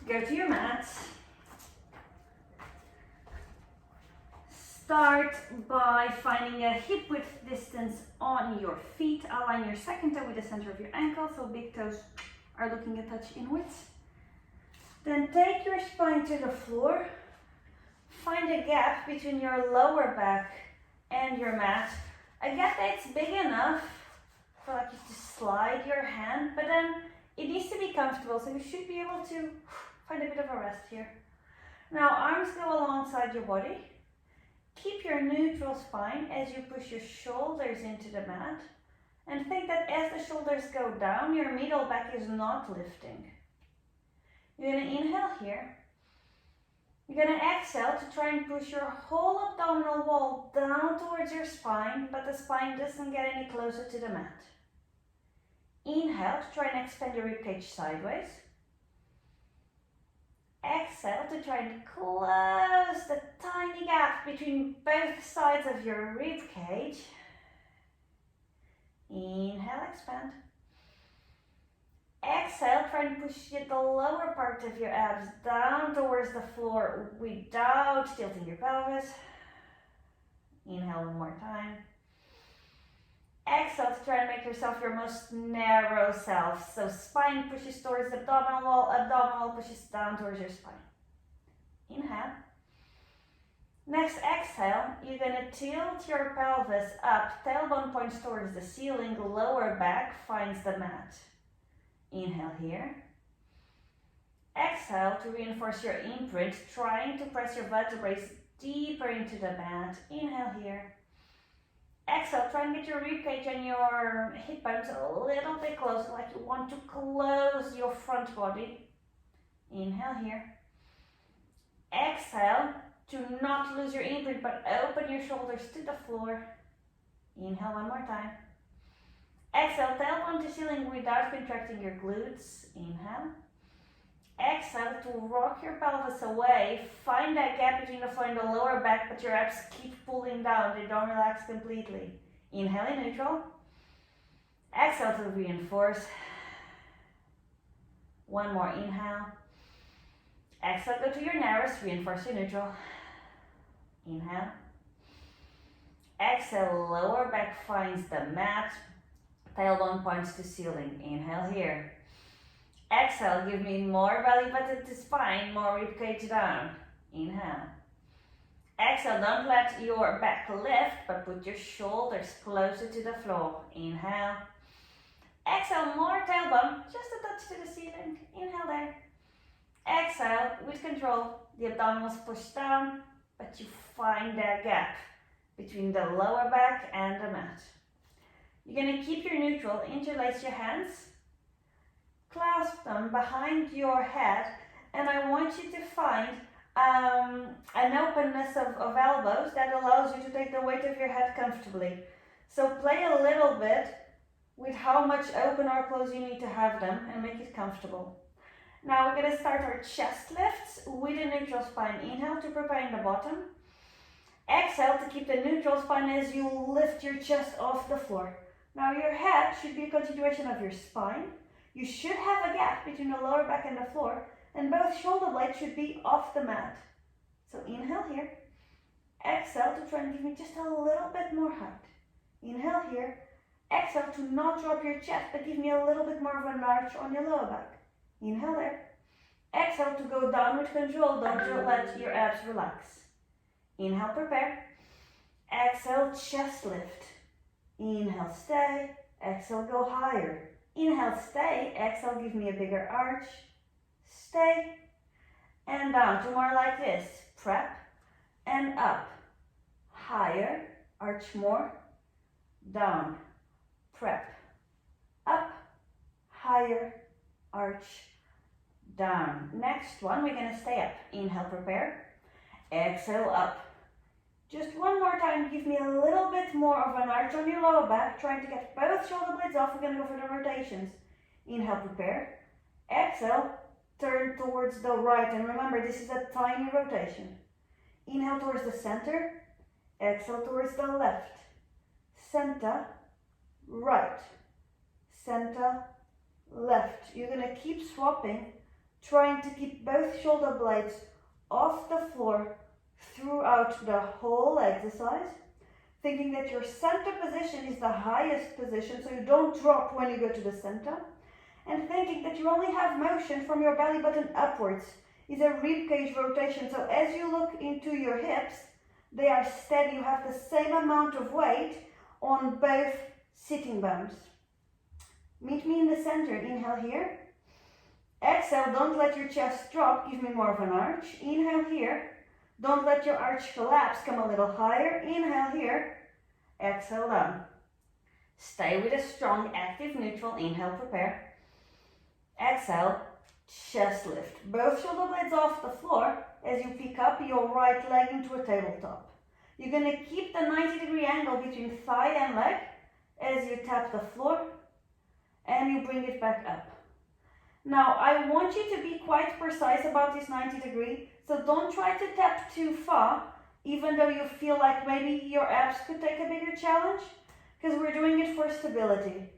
Go to your mat. Start by finding a hip width distance on your feet. Align your second toe with the center of your ankle, so big toes are looking a touch inwards. Then take your spine to the floor. Find a gap between your lower back and your mat. A gap that's big enough for like you to slide your hand, but then it needs to be comfortable, so you should be able to find a bit of a rest here. Now arms go alongside your body. Keep your neutral spine as you push your shoulders into the mat, and think that as the shoulders go down, your middle back is not lifting. You're going to inhale here. You're going to exhale to try and push your whole abdominal wall down towards your spine, but the spine doesn't get any closer to the mat. Inhale to try and expand your ribcage sideways. Exhale to try and close the tiny gap between both sides of your rib cage. Inhale, expand. Exhale, try and push the lower part of your abs down towards the floor without tilting your pelvis. Inhale one more time. Exhale to try and make yourself your most narrow self. So spine pushes towards the abdominal wall pushes down towards your spine. Inhale. Next exhale, you're going to tilt your pelvis up, tailbone points towards the ceiling, lower back finds the mat. Inhale here. Exhale to reinforce your imprint, trying to press your vertebrae deeper into the mat. Inhale here. Exhale, try and get your ribcage and your hip bones a little bit closer, like you want to close your front body. Inhale here. Exhale to not lose your imprint, but open your shoulders to the floor. Inhale one more time. Exhale, tailbone to ceiling without contracting your glutes. Inhale. Exhale to rock your pelvis away. Find that gap between the floor and the lower back, but your abs keep pulling down. They don't relax completely. Inhale in neutral. Exhale to reinforce. One more inhale. Exhale, go to your narrowest, reinforce your neutral. Inhale. Exhale, lower back finds the mat. Tailbone points to ceiling. Inhale here. Exhale, give me more belly button to spine, more ribcage down. Inhale. Exhale, don't let your back lift, but put your shoulders closer to the floor. Inhale. Exhale, more tailbone, just a touch to the ceiling. Inhale there. Exhale, with control, the abdominals push down, but you find that gap between the lower back and the mat. You're going to keep your neutral, interlace your hands, clasp them behind your head, and I want you to find an openness of elbows that allows you to take the weight of your head comfortably. So play a little bit with how much open or close you need to have them and make it comfortable. Now we're going to start our chest lifts with a neutral spine. Inhale to prepare in the bottom. Exhale to keep the neutral spine as you lift your chest off the floor. Now your head should be a continuation of your spine. You should have a gap between the lower back and the floor, and both shoulder blades should be off the mat. So inhale here. Exhale to try and give me just a little bit more height. Inhale here. Exhale to not drop your chest, but give me a little bit more of an arch on your lower back. Inhale there. Exhale to go down with control. Don't let your abs relax. Inhale, prepare. Exhale, chest lift. Inhale, stay. Exhale, go higher. Inhale, stay. Exhale, give me a bigger arch. Stay. And down to more like this. Prep. And up. Higher. Arch more. Down. Prep. Up. Higher. Arch. Down. Next one, we're going to stay up. Inhale, prepare. Exhale, up. Just one more time, give me a little bit more of an arch on your lower back, trying to get both shoulder blades off. We're going to go for the rotations. Inhale, prepare. Exhale, turn towards the right. And remember, this is a tiny rotation. Inhale towards the center. Exhale towards the left. Center, right. Center, left. You're going to keep swapping trying to keep both shoulder blades off the floor throughout the whole exercise, thinking that your center position is the highest position so you don't drop when you go to the center, and thinking that you only have motion from your belly button upwards. Is a rib cage rotation, so as you look into your hips, they are steady. You have the same amount of weight on both sitting bones. Meet me in the center. Inhale here. Exhale, don't let your chest drop. Give me more of an arch. Inhale here. Don't let your arch collapse. Come a little higher. Inhale here. Exhale down. Stay with a strong, active, neutral. Inhale, prepare. Exhale, chest lift. Both shoulder blades off the floor as you pick up your right leg into a tabletop. You're going to keep the 90-degree angle between thigh and leg as you tap the floor and you bring it back up. Now, I want you to be quite precise about this 90-degree, so don't try to tap too far, even though you feel like maybe your abs could take a bigger challenge, because we're doing it for stability.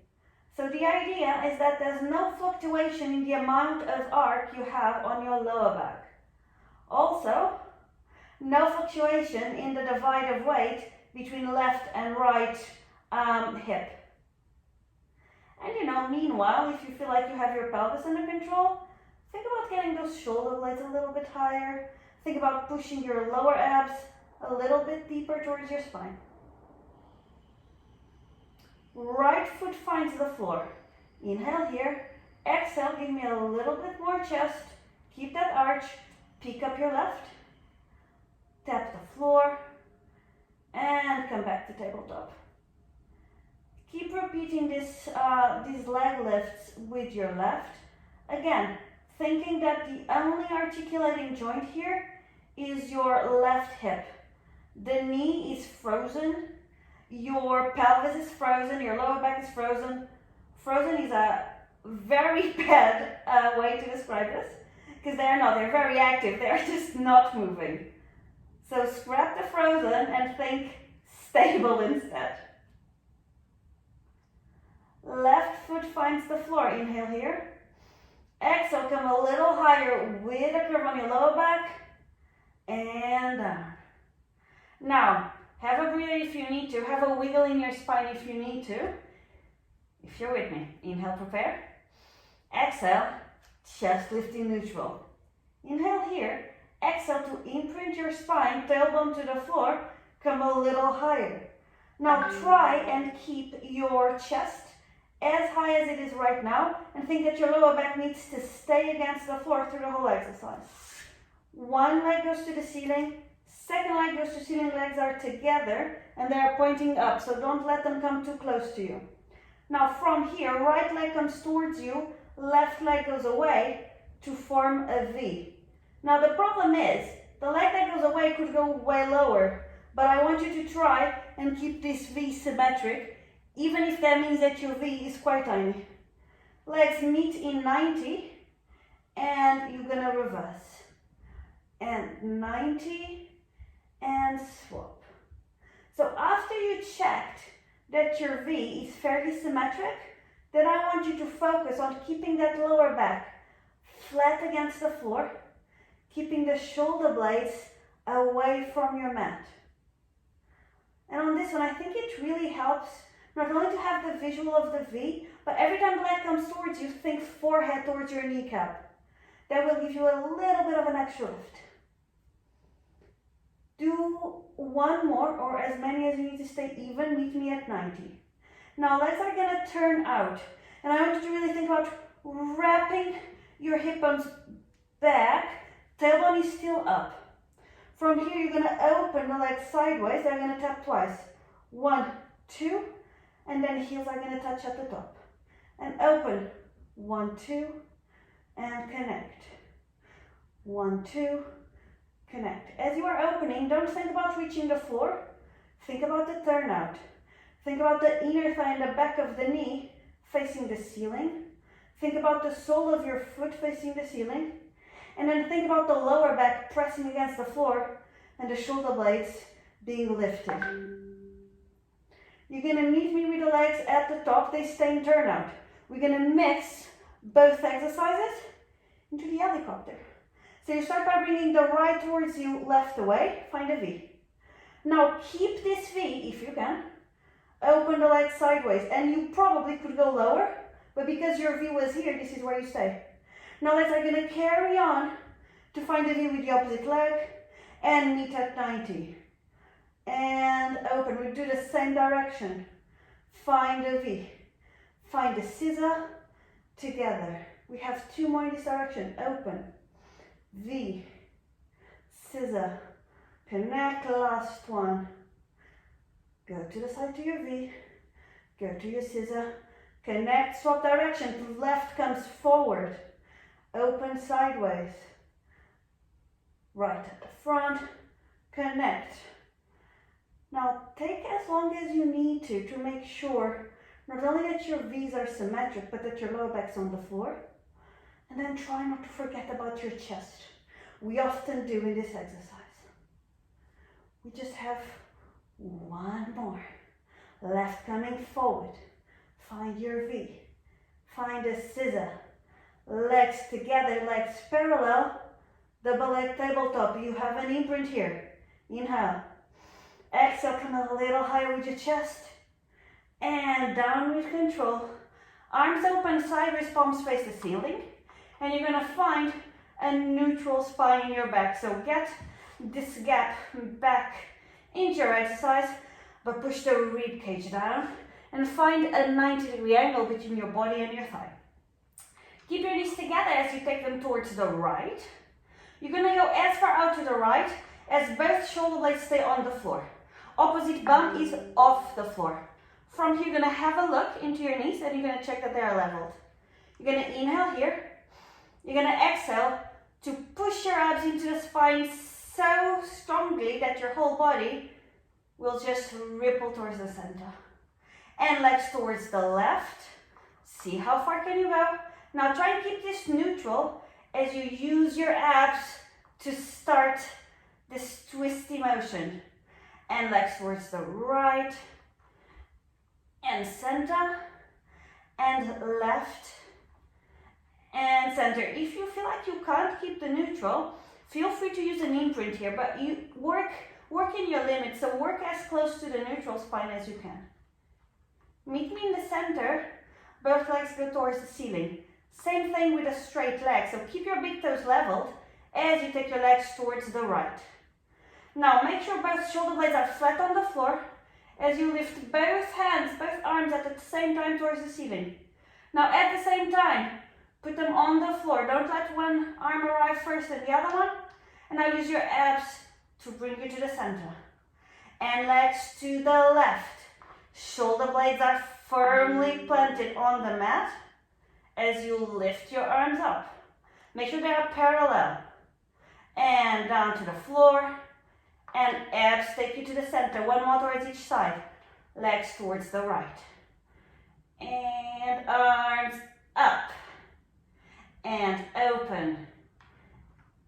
So the idea is that there's no fluctuation in the amount of arc you have on your lower back. Also, no fluctuation in the divide of weight between left and right hip. And meanwhile, if you feel like you have your pelvis under control, think about getting those shoulder blades a little bit higher. Think about pushing your lower abs a little bit deeper towards your spine. Right foot finds the floor. Inhale here. Exhale, give me a little bit more chest. Keep that arch. Pick up your left. Tap the floor. And come back to tabletop. Keep repeating these leg lifts with your left. Again, thinking that the only articulating joint here is your left hip. The knee is frozen. Your pelvis is frozen. Your lower back is frozen. Frozen is a very bad way to describe this, because they're very active. They're just not moving. So scrap the frozen and think stable instead. Left foot finds the floor. Inhale here. Exhale, come a little higher with a curve on your lower back. And down. Now, have a breather if you need to. Have a wiggle in your spine if you need to. If you're with me. Inhale, prepare. Exhale, chest lifting neutral. Inhale here. Exhale to imprint your spine, tailbone to the floor. Come a little higher. Now try and keep your chest as high as it is right now, and think that your lower back needs to stay against the floor through the whole exercise. One leg goes to the ceiling, second leg goes to ceiling, legs are together and they are pointing up, so don't let them come too close to you. Now from here, right leg comes towards you, left leg goes away to form a V. Now the problem is, the leg that goes away could go way lower, but I want you to try and keep this V symmetric, even if that means that your V is quite tiny. Legs meet in 90, and you're gonna reverse. And 90, and swap. So after you checked that your V is fairly symmetric, then I want you to focus on keeping that lower back flat against the floor, keeping the shoulder blades away from your mat. And on this one, I think it really helps not only to have the visual of the V, but every time the leg comes towards you, think forehead towards your kneecap. That will give you a little bit of an extra lift. Do one more, or as many as you need to stay even. Meet me at 90. Now legs are gonna turn out, and I want you to really think about wrapping your hip bones back. Tailbone is still up. From here, you're gonna open the legs sideways. They're gonna tap twice. 1, 2, and then heels are gonna touch at the top. And open. 1, 2, and connect. 1, 2, connect. As you are opening, don't think about reaching the floor. Think about the turnout. Think about the inner thigh and the back of the knee facing the ceiling. Think about the sole of your foot facing the ceiling. And then think about the lower back pressing against the floor and the shoulder blades being lifted. You're gonna meet me with the legs at the top. They stay in turnout. We're gonna mix both exercises into the helicopter. So you start by bringing the right towards you, left away, find a V. Now keep this V, if you can. Open the legs sideways, and you probably could go lower, but because your V was here, this is where you stay. Now legs are gonna carry on to find a V with the opposite leg, and meet at 90. And open, we do the same direction. Find a V, find a scissor, together. We have 2 more in this direction, open, V, scissor, connect, last one. Go to the side to your V, go to your scissor, connect, swap direction, left comes forward, open sideways, right at the front, connect. Now take as long as you need to make sure not only that your V's are symmetric, but that your lower back's on the floor. And then try not to forget about your chest. We often do in this exercise. We just have 1 more. Left coming forward. Find your V. Find a scissor. Legs together, legs parallel. Double leg tabletop. You have an imprint here. Inhale. Exhale, come a little higher with your chest. And down with control. Arms open, sideways, palms face the ceiling. And you're gonna find a neutral spine in your back. So get this gap back into your exercise, but push the rib cage down and find a 90-degree angle between your body and your thigh. Keep your knees together as you take them towards the right. You're gonna go as far out to the right as both shoulder blades stay on the floor. Opposite bum is off the floor. From here, you're gonna have a look into your knees and you're gonna check that they are leveled. You're gonna inhale here. You're gonna exhale to push your abs into the spine so strongly that your whole body will just ripple towards the center. And legs towards the left. See how far can you go? Now try and keep this neutral as you use your abs to start this twisty motion. And legs towards the right and center and left and center. If you feel like you can't keep the neutral, feel free to use an imprint here, but you work in your limits, so work as close to the neutral spine as you can. Meet me in the center, both legs go towards the ceiling. Same thing with a straight leg, so keep your big toes leveled as you take your legs towards the right. Now make sure both shoulder blades are flat on the floor as you lift both hands, both arms at the same time towards the ceiling. Now at the same time, put them on the floor. Don't let one arm arrive first and the other one. And now use your abs to bring you to the center. And legs to the left. Shoulder blades are firmly planted on the mat as you lift your arms up. Make sure they are parallel. And down to the floor. And abs take you to the center. 1 more towards each side. Legs towards the right. And arms up. And open.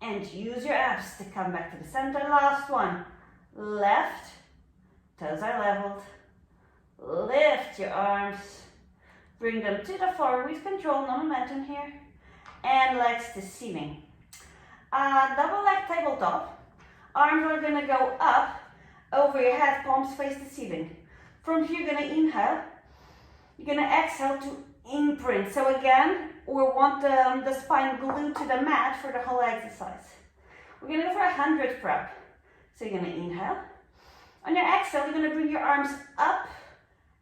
And use your abs to come back to the center. Last one. Left. Toes are leveled. Lift your arms. Bring them to the floor with control, no momentum here. And legs to ceiling. Double leg tabletop. Arms are gonna go up over your head, palms face the ceiling. From here, you're gonna inhale. You're gonna exhale to imprint. So again, we want the spine glued to the mat for the whole exercise. We're gonna go for 100 prep. So you're gonna inhale. On your exhale, you're gonna bring your arms up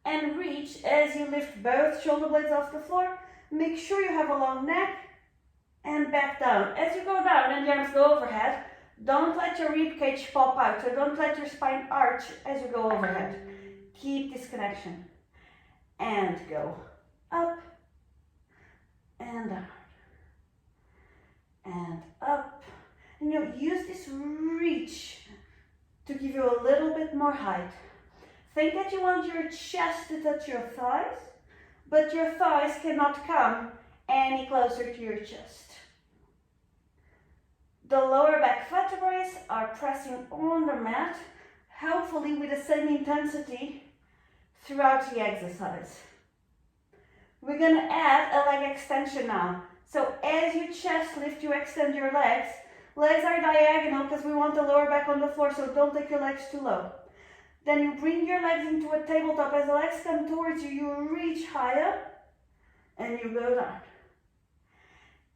and reach as you lift both shoulder blades off the floor. Make sure you have a long neck and back down. As you go down and the arms go overhead, don't let your rib cage pop out, so don't let your spine arch as you go overhead. Keep this connection. And go up and down. And up. And you'll use this reach to give you a little bit more height. Think that you want your chest to touch your thighs, but your thighs cannot come any closer to your chest. The lower back vertebrae are pressing on the mat, hopefully with the same intensity throughout the exercise. We're going to add a leg extension now. So as you chest lift, you extend your legs. Legs are diagonal because we want the lower back on the floor, so don't take your legs too low. Then you bring your legs into a tabletop. As the legs come towards you, you reach higher and you go down.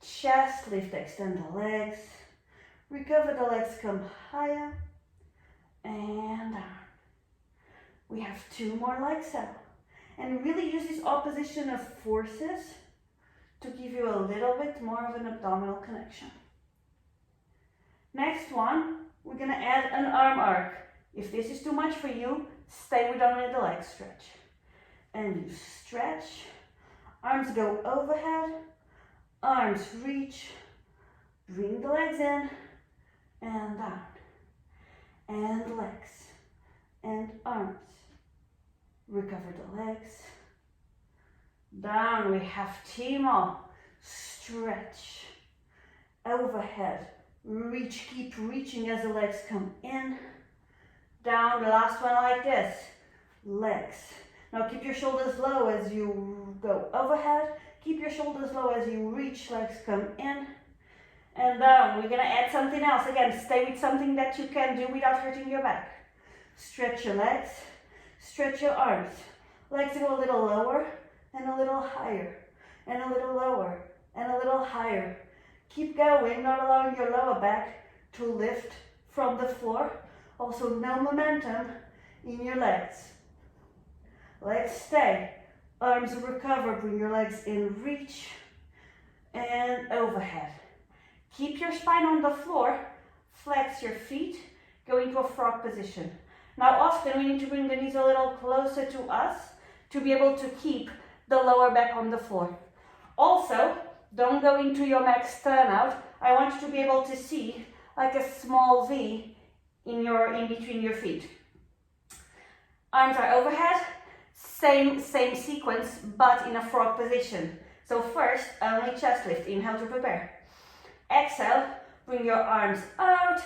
Chest lift, extend the legs. Recover the legs, come higher and down. We have 2 more like so. And really use this opposition of forces to give you a little bit more of an abdominal connection. Next one, we're gonna add an arm arc. If this is too much for you, stay with only the leg stretch. And you stretch, arms go overhead, arms reach, bring the legs in and down, and legs and arms. Recover the legs. Down, we have 2 more. Stretch, overhead, reach, keep reaching as the legs come in. Down, the last one like this. Legs. Now keep your shoulders low as you go overhead. Keep your shoulders low as you reach, legs come in. And down, we're gonna add something else. Again, stay with something that you can do without hurting your back. Stretch your legs, stretch your arms. Legs go a little lower and a little higher, and a little lower and a little higher. Keep going, not allowing your lower back to lift from the floor. Also, no momentum in your legs. Legs stay, arms recover, bring your legs in, reach, and overhead. Keep your spine on the floor, flex your feet, go into a frog position. Now often we need to bring the knees a little closer to us to be able to keep the lower back on the floor. Also, don't go into your max turnout. I want you to be able to see like a small V in between your feet. Arms are overhead, same sequence, but in a frog position. So first, only chest lift, inhale to prepare. Exhale, bring your arms out,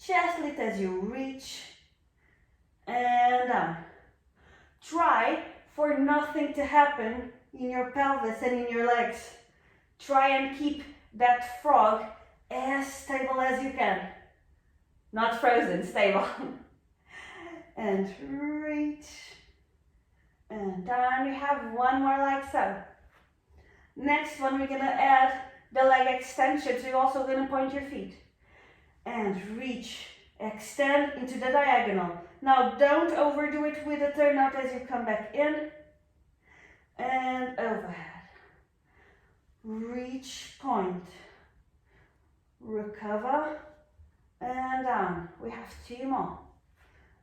chest lift as you reach, and down. Try for nothing to happen in your pelvis and in your legs. Try and keep that frog as stable as you can. Not frozen, stable. And reach, and down. We have 1 more like so. Next one, we're gonna add the leg extension, so you're also gonna point your feet. And reach, extend into the diagonal. Now don't overdo it with a turnout as you come back in. And overhead. Reach, point. Recover, and down. We have 2 more.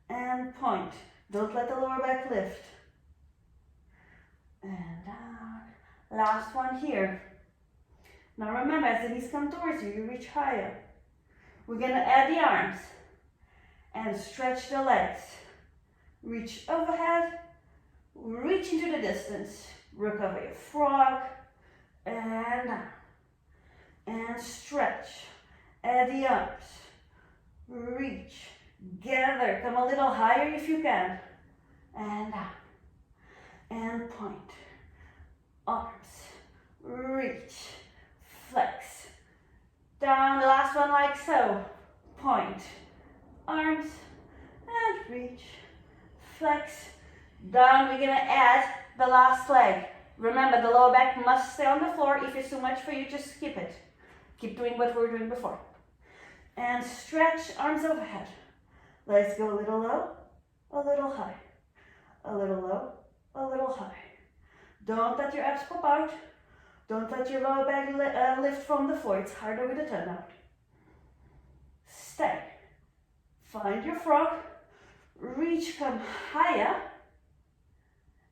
And point. Don't let the lower back lift. And down. Last one here. Now remember, as the knees come towards you, you reach higher. We're gonna add the arms and stretch the legs. Reach overhead, reach into the distance. Recover your frog, and down. And stretch. Add the arms. Reach. Gather. Come a little higher if you can. And down. And point. Arms. Reach. Flex. Down. The last one like so. Point. Arms. And reach. Flex. Down. We're gonna add the last leg. Remember, the lower back must stay on the floor. If it's too much for you, just skip it. Keep doing what we were doing before. And stretch, arms overhead. Legs go a little low, a little high. A little low, a little high. Don't let your abs pop out. Don't let your lower back lift from the floor. It's harder with a turnout. Stay. Find your frog. Reach, come higher.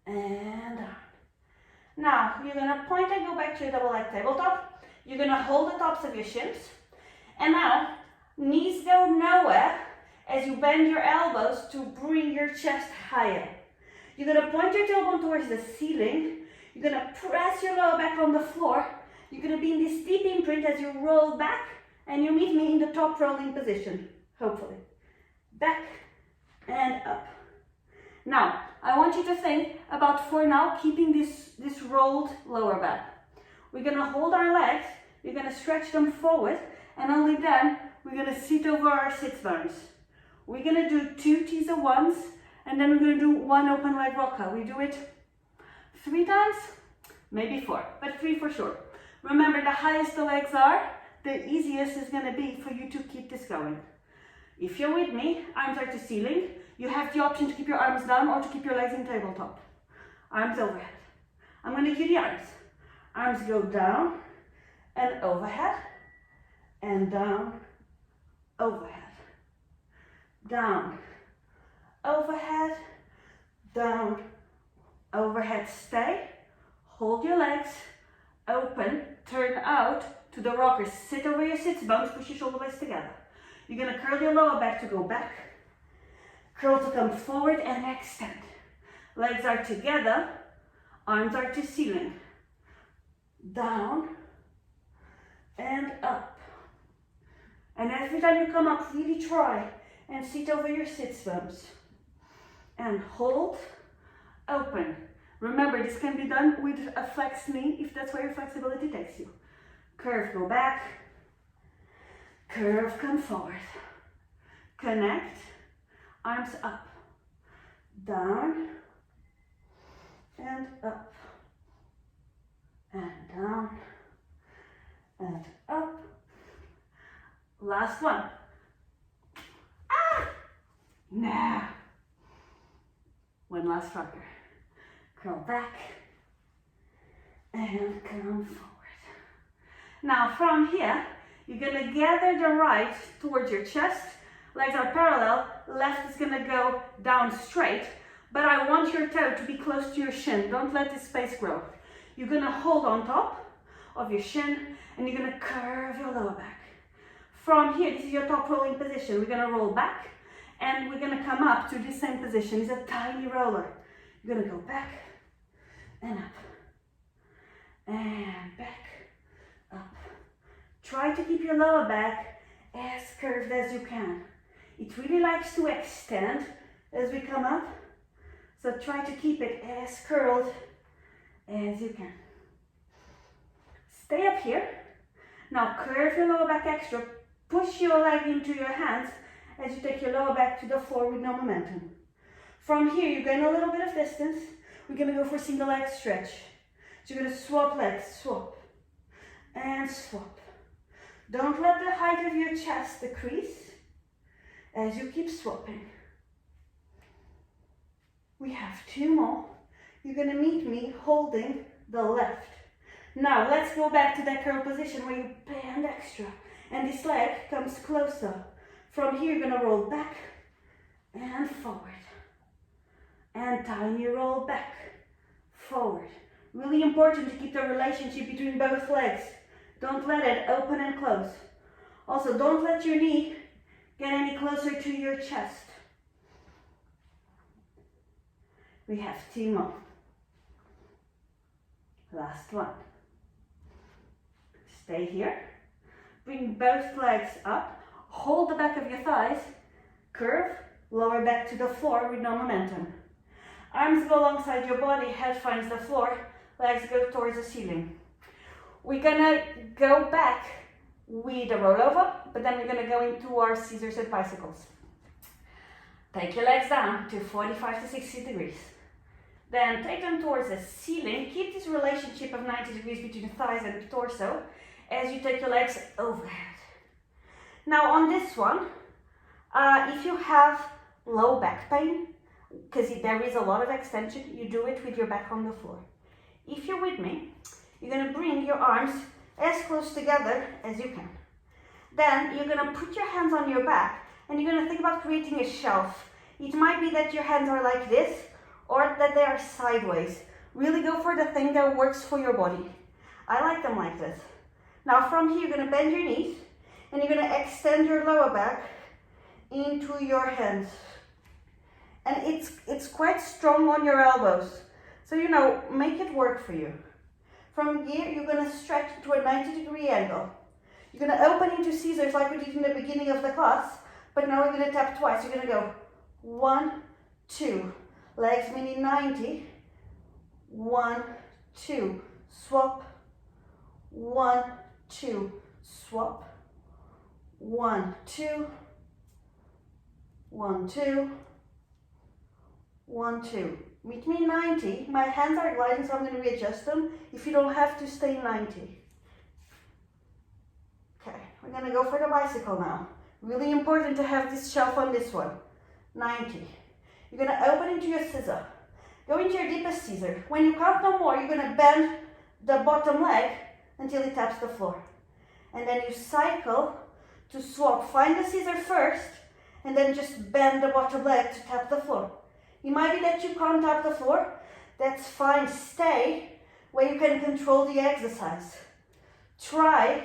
And down. Now, you're gonna point and go back to your double leg tabletop. You're gonna hold the tops of your shins. And now, knees go nowhere as you bend your elbows to bring your chest higher. You're gonna point your tailbone towards the ceiling. You're gonna press your lower back on the floor. You're gonna be in this deep imprint as you roll back, and you meet me in the top rolling position, hopefully. Back and up. Now, I want you to think about, for now, keeping this rolled lower back. We're gonna hold our legs, we're gonna stretch them forward, and only then we're gonna sit over our sit bones. We're gonna do 2 teaser ones, and then we're gonna do 1 open leg rocker. We do it 3 times, maybe 4, but 3 for sure. Remember, the highest the legs are, the easiest is gonna be for you to keep this going. If you're with me, arms are to ceiling. You have the option to keep your arms down or to keep your legs in tabletop. Arms overhead. I'm gonna cue the arms. Arms go down and overhead, and down, overhead, down, overhead, down, overhead. Stay, hold your legs, open, turn out to the rocker. Sit over your sits bones, push your shoulder blades together. You're gonna curl your lower back to go back, curl to come forward and extend. Legs are together, arms are to ceiling. Down and up. And every time you come up, really try and sit over your sits bones. And hold, open. Remember, this can be done with a flexed knee if that's where your flexibility takes you. Curve, go back. Curve, come forward. Connect, arms up. Down and up. And down and up. Last one. Ah! Now. One last rocker. Curl back and come forward. Now from here, you're gonna gather the right towards your chest. Legs are parallel. Left is gonna go down straight, but I want your toe to be close to your shin. Don't let this space grow. You're gonna hold on top of your shin and you're gonna curve your lower back. From here, this is your top rolling position. We're gonna roll back and we're gonna come up to this same position. It's a tiny roller. You're gonna go back and up and back, up. Try to keep your lower back as curved as you can. It really likes to extend as we come up, so try to keep it as curled as you can. Stay up here. Now curve your lower back extra. Push your leg into your hands as you take your lower back to the floor with no momentum. From here, you gain a little bit of distance. We're gonna go for single leg stretch. So you're gonna swap legs, swap and swap. Don't let the height of your chest decrease as you keep swapping. We have 2 more. You're gonna meet me holding the left. Now let's go back to that curl position where you bend extra and this leg comes closer. From here, you're gonna roll back and forward and tiny roll back, forward. Really important to keep the relationship between both legs. Don't let it open and close. Also, don't let your knee get any closer to your chest. We have 2 more. Last one. Stay here. Bring both legs up. Hold the back of your thighs. Curve, lower back to the floor with no momentum. Arms go alongside your body, head finds the floor, legs go towards the ceiling. We're gonna go back with a rollover, but then we're gonna go into our scissors and bicycles. Take your legs down to 45 to 60 degrees. Then take them towards the ceiling. Keep this relationship of 90 degrees between the thighs and the torso as you take your legs overhead. Now on this one, if you have low back pain, because there is a lot of extension, you do it with your back on the floor. If you're with me, you're going to bring your arms as close together as you can. Then you're going to put your hands on your back and you're going to think about creating a shelf. It might be that your hands are like this or that they are sideways. Really go for the thing that works for your body. I like them like this. Now from here, you're going to bend your knees and you're going to extend your lower back into your hands. And it's quite strong on your elbows. So, make it work for you. From here, you're going to stretch to a 90-degree angle. You're going to open into scissors like we did in the beginning of the class, but now we're going to tap twice. You're going to go 1, 2. Legs meaning 90. 1, 2. Swap. 1, 2, swap. 1, 2, 1, 2, 1, 2. Meet me 90. My hands are gliding, so I'm going to readjust them. If you don't have to, stay 90. Okay, we're going to go for the bicycle now. Really important to have this shelf on this one. 90. You're going to open into your scissor. Go into your deepest scissor. When you count no more, you're going to bend the bottom leg until it taps the floor. And then you cycle to swap. Find the scissor first, and then just bend the bottom leg to tap the floor. It might be that you can't tap the floor. That's fine. Stay where you can control the exercise. Try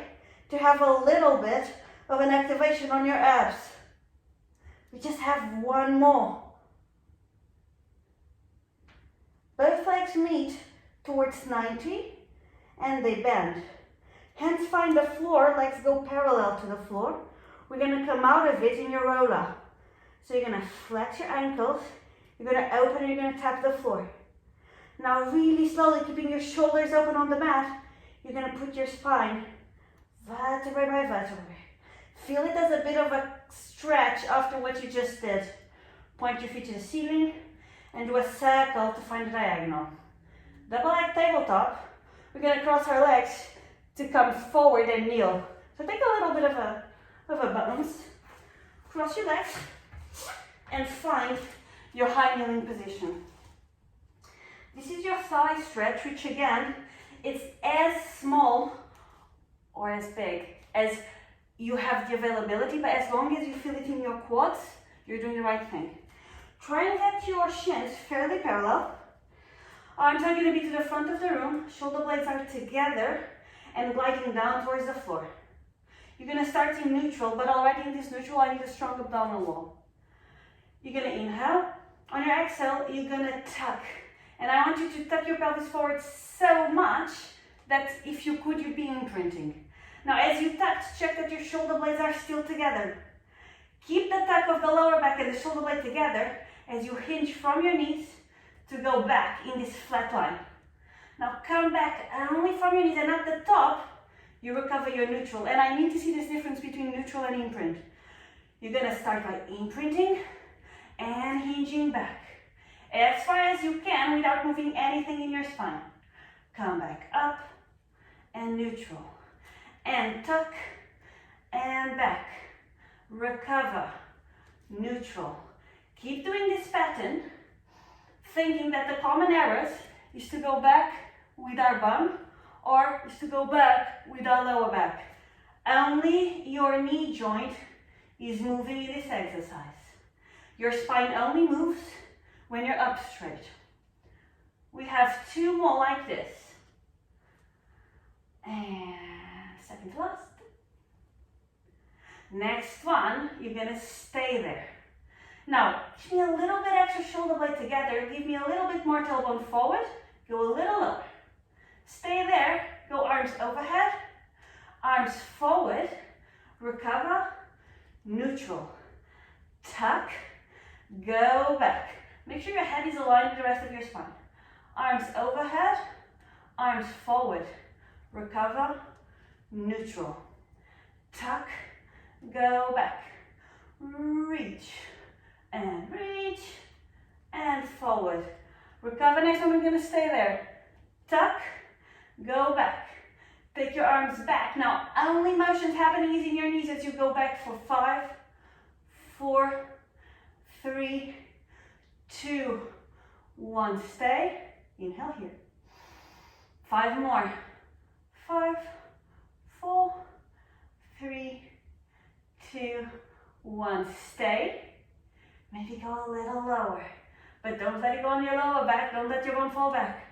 to have a little bit of an activation on your abs. We just have one more. Both legs meet towards 90 and they bend. Hands find the floor, legs go parallel to the floor. We're going to come out of it in your roll-up. So you're going to flex your ankles, you're going to open and you're going to tap the floor. Now really slowly, keeping your shoulders open on the mat, you're going to put your spine vertebrae by vertebrae. Feel it as a bit of a stretch after what you just did. Point your feet to the ceiling and do a circle to find the diagonal. Double leg tabletop. We're going to cross our legs to come forward and kneel. So take a little bit of a bounce. Cross your legs and find your high kneeling position. This is your thigh stretch, which again, it's as small or as big as you have the availability, but as long as you feel it in your quads, you're doing the right thing. Try and get your shins fairly parallel. Arms are going to be to the front of the room, shoulder blades are together and gliding down towards the floor. You're going to start in neutral, but already in this neutral, I need a strong abdominal wall. You're going to inhale. On your exhale, you're going to tuck. And I want you to tuck your pelvis forward so much that if you could, you'd be imprinting. Now, as you tuck, check that your shoulder blades are still together. Keep the tuck of the lower back and the shoulder blade together as you hinge from your knees to go back in this flat line. Now, come back only from your knees, and at the top, you recover your neutral. And I need to see this difference between neutral and imprint. You're going to start by imprinting and hinging back as far as you can without moving anything in your spine. Come back up and neutral and tuck and back. Recover, neutral. Keep doing this pattern, thinking that the common errors is to go back with our bum or is to go back with our lower back. Only your knee joint is moving in this exercise. Your spine only moves when you're up straight. We have two more like this. And second to last. Next one, you're going to stay there. Now, give me a little bit extra shoulder blade together. Give me a little bit more tailbone forward. Go a little lower. Stay there. Go arms overhead. Arms forward. Recover. Neutral. Tuck. Go back. Make sure your head is aligned with the rest of your spine. Arms overhead. Arms forward. Recover. Neutral. Tuck. Go back. Reach. And forward. Recover. Next one, we're going to stay there. Tuck. Go back. Take your arms back. Now, only motions happening is in your knees as you go back for 5, 4, 3, 2, 1. Stay. Inhale here. 5 more. 5, 4, 3, 2, 1. Stay. Maybe go a little lower, but don't let it go on your lower back. Don't let your bum fall back.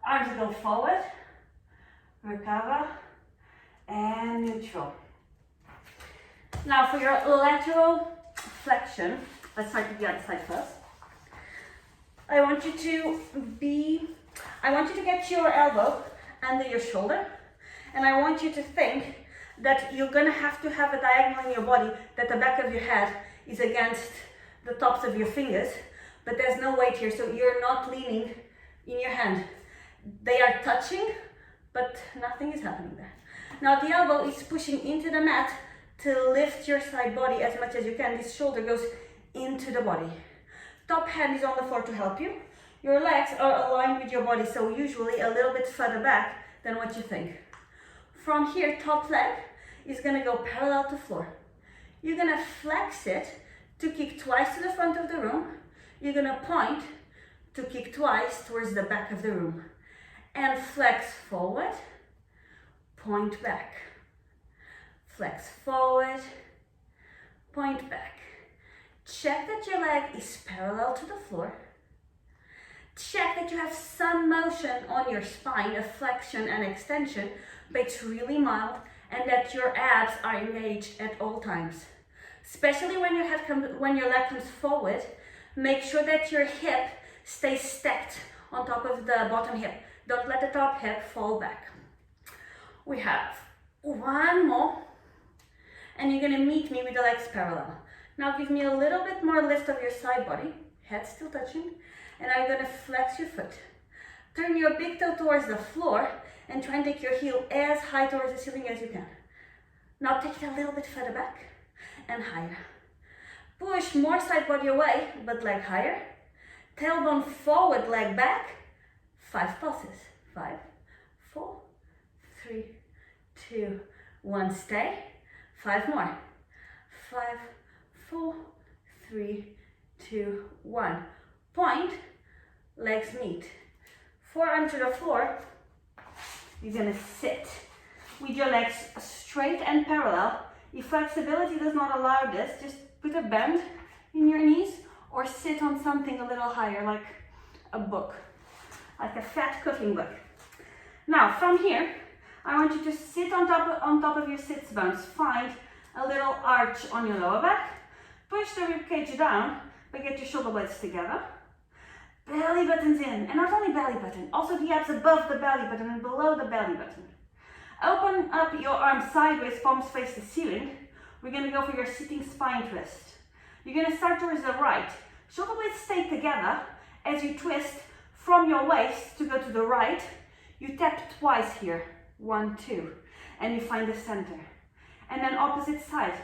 Arms go forward. Recover. And neutral. Now for your lateral flexion, let's start with the other side first. I want you to get your elbow under your shoulder, and I want you to think that you're going to have a diagonal in your body, that the back of your head is against the tops of your fingers, but there's no weight here, so you're not leaning in your hand. They are touching, but nothing is happening there. Now the elbow is pushing into the mat to lift your side body as much as you can. This shoulder goes into the body. Top hand is on the floor to help you. Your legs are aligned with your body, so usually a little bit further back than what you think. From here, top leg is gonna go parallel to floor. You're gonna flex it to kick twice to the front of the room. You're gonna point to kick twice towards the back of the room. And flex forward, point back. Flex forward, point back. Check that your leg is parallel to the floor. Check that you have some motion on your spine, a flexion and extension, but it's really mild, and that your abs are engaged at all times. Especially when your leg comes forward, make sure that your hip stays stacked on top of the bottom hip. Don't let the top hip fall back. We have one more, and you're gonna meet me with the legs parallel. Now give me a little bit more lift of your side body, head still touching, and I'm gonna flex your foot. Turn your big toe towards the floor and try and take your heel as high towards the ceiling as you can. Now take it a little bit further back and higher. Push more side body away, but leg higher. Tailbone forward, leg back. 5 pulses. 5, 4, 3, 2, 1. Stay. 5 more. 5, 4, 3, 2, 1. Point, legs meet. Forearm to the floor. You're gonna sit with your legs straight and parallel. If flexibility does not allow this, just put a bend in your knees or sit on something a little higher, like a book, like a fat cooking book. Now from here, I want you to sit on top of your sits bones. Find a little arch on your lower back. Push the rib cage down, but get your shoulder blades together. Belly buttons in, and not only belly button, also the abs above the belly button and below the belly button. Open up your arms sideways, palms face the ceiling. We're gonna go for your sitting spine twist. You're gonna start towards the right. Shoulder blades stay together as you twist from your waist to go to the right. You tap twice here, 1, 2, and you find the center. And then opposite side,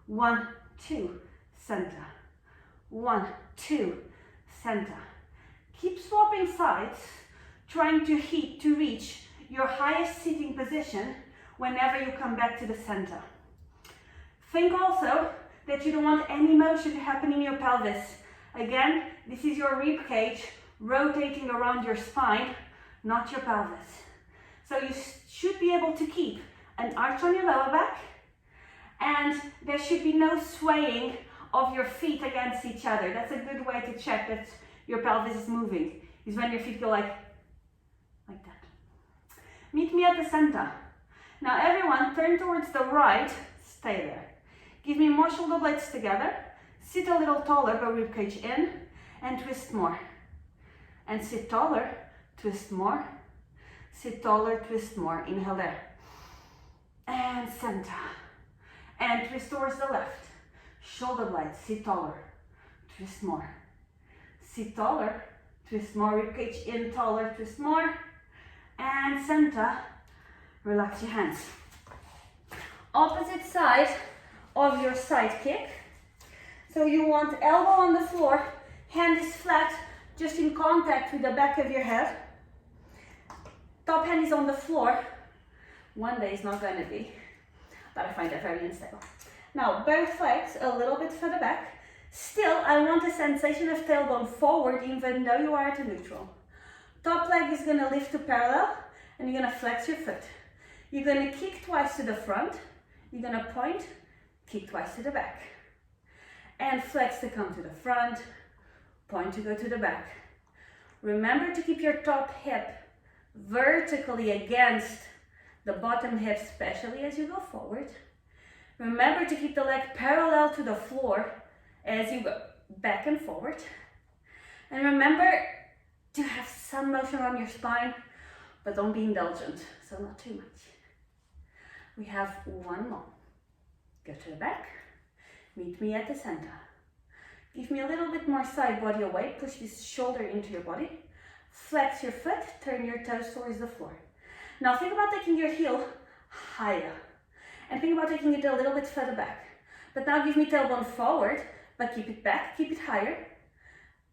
1, 2, center. 1, 2, center. Keep swapping sides, trying to reach your highest sitting position whenever you come back to the center. Think also that you don't want any motion to happen in your pelvis. Again, this is your rib cage rotating around your spine, not your pelvis. So you should be able to keep an arch on your lower back, and there should be no swaying of your feet against each other. That's a good way to check that your pelvis is moving, is when your feet go like that. Meet me at the center. Now everyone, turn towards the right, stay there. Give me more shoulder blades together. Sit a little taller, but ribcage in, and twist more. And sit taller, twist more. Sit taller, twist more. Inhale there. And center. And twist towards the left. Shoulder blades, sit taller, twist more. Sit taller, twist more. Ribcage in, taller, twist more. And center. Relax your hands. Opposite side of your side kick. So you want elbow on the floor, hand is flat, just in contact with the back of your head. Top hand is on the floor. One day it's not going to be, but I find that very unstable. Now both legs a little bit further back. Still, I want a sensation of tailbone forward even though you are at a neutral. Top leg is going to lift to parallel, and you're going to flex your foot. You're going to kick twice to the front. You're going to point, kick twice to the back. And flex to come to the front, point to go to the back. Remember to keep your top hip vertically against the bottom hip, especially as you go forward. Remember to keep the leg parallel to the floor as you go back and forward. And remember to have some motion on your spine, but don't be indulgent, so not too much. We have one more. Go to the back, meet me at the center. Give me a little bit more side body away, push this shoulder into your body. Flex your foot, turn your toes towards the floor. Now think about taking your heel higher. And think about taking it a little bit further back. But now give me tailbone forward, but keep it back, keep it higher.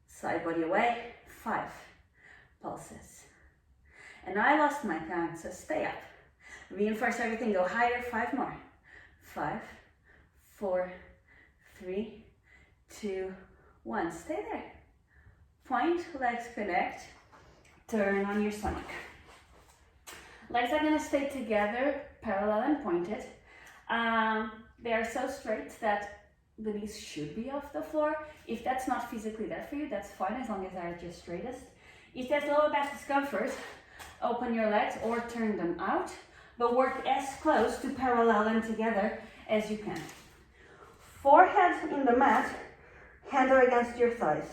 Side body away, 5 pulses. And I lost my count, so stay up. Reinforce everything, go higher, 5 more. 5, 4, 3, 2, 1. Stay there. Point, legs connect, turn on your stomach. Legs are gonna stay together, parallel and pointed. They are so straight that the knees should be off the floor. If that's not physically there for you, that's fine, as long as they're at your straightest. If there's lower back discomfort, open your legs or turn them out, but work as close to parallel and together as you can. Forehead in the mat, hands are against your thighs.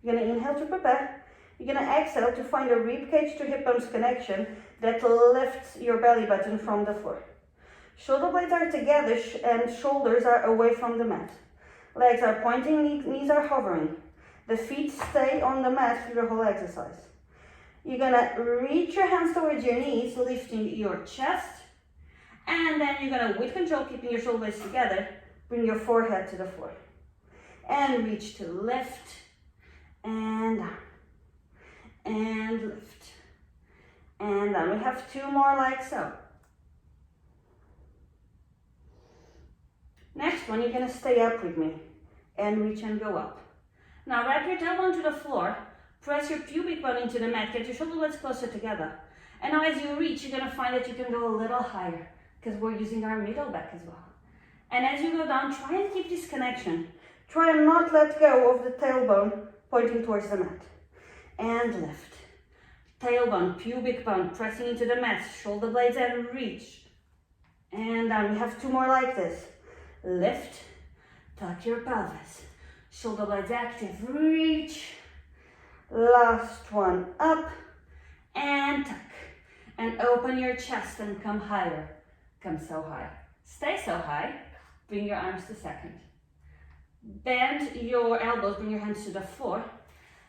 You're gonna inhale to prepare. You're gonna exhale to find a rib cage to hip bones connection that lifts your belly button from the floor. Shoulder blades are together and shoulders are away from the mat. Legs are pointing, knees are hovering. The feet stay on the mat through the whole exercise. You're gonna reach your hands towards your knees, lifting your chest. And then you're gonna, with control, keeping your shoulder blades together, bring your forehead to the floor. And reach to lift, and down, and lift, and down. We have 2 more like so. Next one, you're gonna stay up with me and reach and go up. Now wrap your tailbone to the floor, press your pubic bone into the mat, get your shoulder blades closer together. And now as you reach, you're gonna find that you can go a little higher because we're using our middle back as well. And as you go down, try and keep this connection. Try and not let go of the tailbone pointing towards the mat. And lift. Tailbone, pubic bone, pressing into the mat, shoulder blades and reach. And down, we have 2 more like this. Lift, tuck your pelvis. Shoulder blades active, reach. Last one, up and tuck. And open your chest and come higher. Come so high. Stay so high. Bring your arms to second. Bend your elbows, bring your hands to the floor.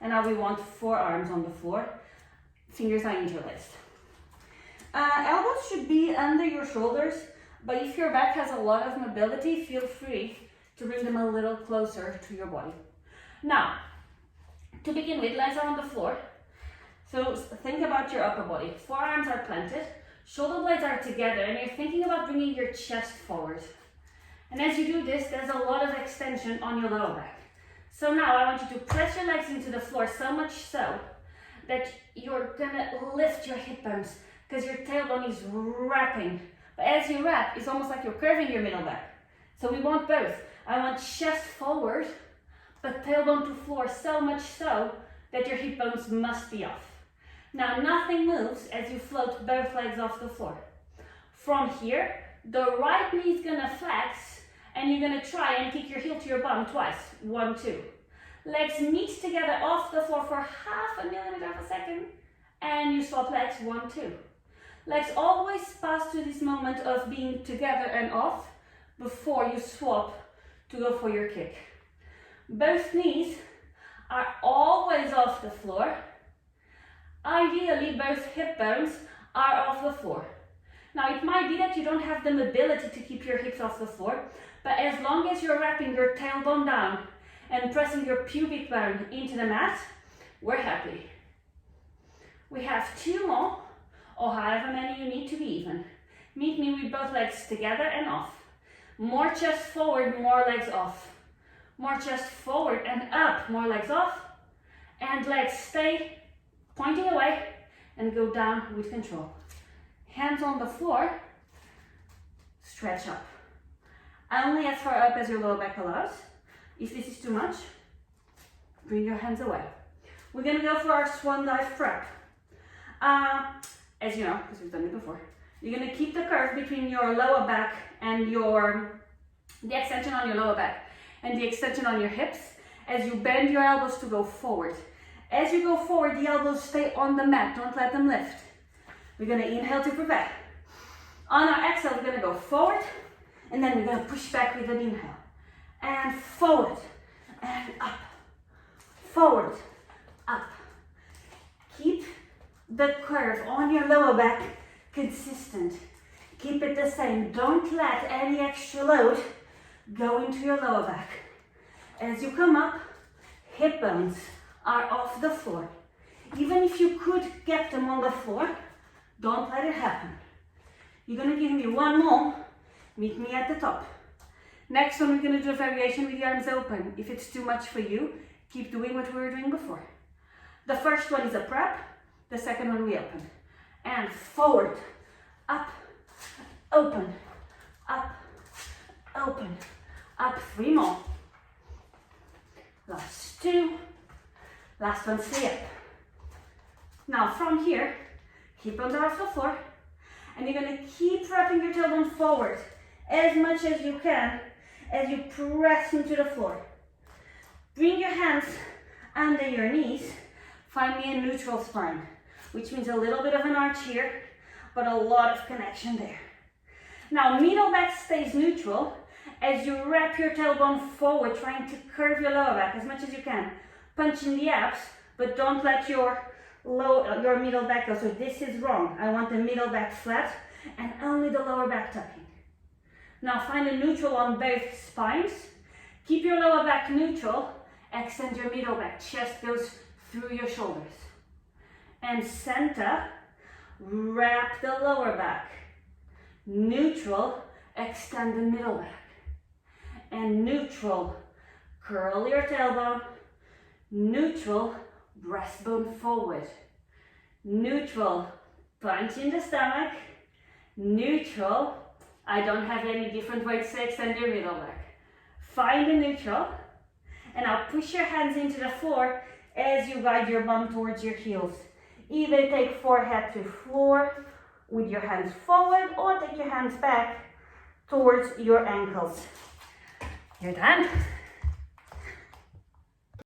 And now we want 4 arms on the floor. Fingers are interlaced. Elbows should be under your shoulders, but if your back has a lot of mobility, feel free to bring them a little closer to your body. Now, to begin with, legs are on the floor. So think about your upper body. Forearms are planted, shoulder blades are together, and you're thinking about bringing your chest forward. And as you do this, there's a lot of extension on your lower back. So now I want you to press your legs into the floor, so much so that you're gonna lift your hip bones because your tailbone is wrapping. But as you wrap, it's almost like you're curving your middle back. So we want both. I want chest forward, but tailbone to floor, so much so that your hip bones must be off. Now nothing moves as you float both legs off the floor. From here, the right knee is gonna flex and you're gonna try and kick your heel to your bum twice. 1, 2. Legs meet together off the floor for 0.5 millimeter of a second and you swap legs. 1, 2. Legs always pass through this moment of being together and off before you swap to go for your kick. Both knees are always off the floor. Ideally, both hip bones are off the floor. Now, it might be that you don't have the mobility to keep your hips off the floor, but as long as you're wrapping your tailbone down and pressing your pubic bone into the mat, we're happy. We have 2 more, or however many you need to be even. Meet me with both legs together and off. More chest forward, more legs off. More chest forward and up, more legs off. And legs stay pointing away and go down with control. Hands on the floor, stretch up. Only as far up as your lower back allows. If this is too much, bring your hands away. We're gonna go for our swan dive prep. As you know, because we've done it before, you're gonna keep the curve between your lower back and the extension on your lower back and the extension on your hips as you bend your elbows to go forward. As you go forward, the elbows stay on the mat, don't let them lift. We're gonna inhale to prepare. On our exhale, we're gonna go forward, and then we're gonna push back with an inhale. And forward, and up. Forward, up. Keep the curve on your lower back consistent. Keep it the same. Don't let any extra load go into your lower back. As you come up, hip bones are off the floor. Even if you could get them on the floor, don't let it happen. You're gonna give me one more. Meet me at the top. Next one, we're gonna do a variation with the arms open. If it's too much for you, keep doing what we were doing before. The first one is a prep. The second one we open. And forward, up, open, up, open, up. 3 more. Last 2. Last one, stay up. Now from here, hip bones are off the floor, and you're gonna keep wrapping your tailbone forward as much as you can as you press into the floor. Bring your hands under your knees. Find me a neutral spine, which means a little bit of an arch here, but a lot of connection there. Now, middle back stays neutral as you wrap your tailbone forward, trying to curve your lower back as much as you can. Punch in the abs, but don't let your middle back go. So this is wrong. I want the middle back flat and only the lower back tucking. Now find a neutral on both spines. Keep your lower back neutral. Extend your middle back. Chest goes through your shoulders. And center, wrap the lower back. Neutral, extend the middle back. And neutral, curl your tailbone. Neutral, breastbone forward. Neutral, punch in the stomach. Neutral, I don't have any different ways to extend your middle back. Find the neutral, and now push your hands into the floor as you guide your bum towards your heels. Either take forehead to floor with your hands forward, or take your hands back towards your ankles. You're done.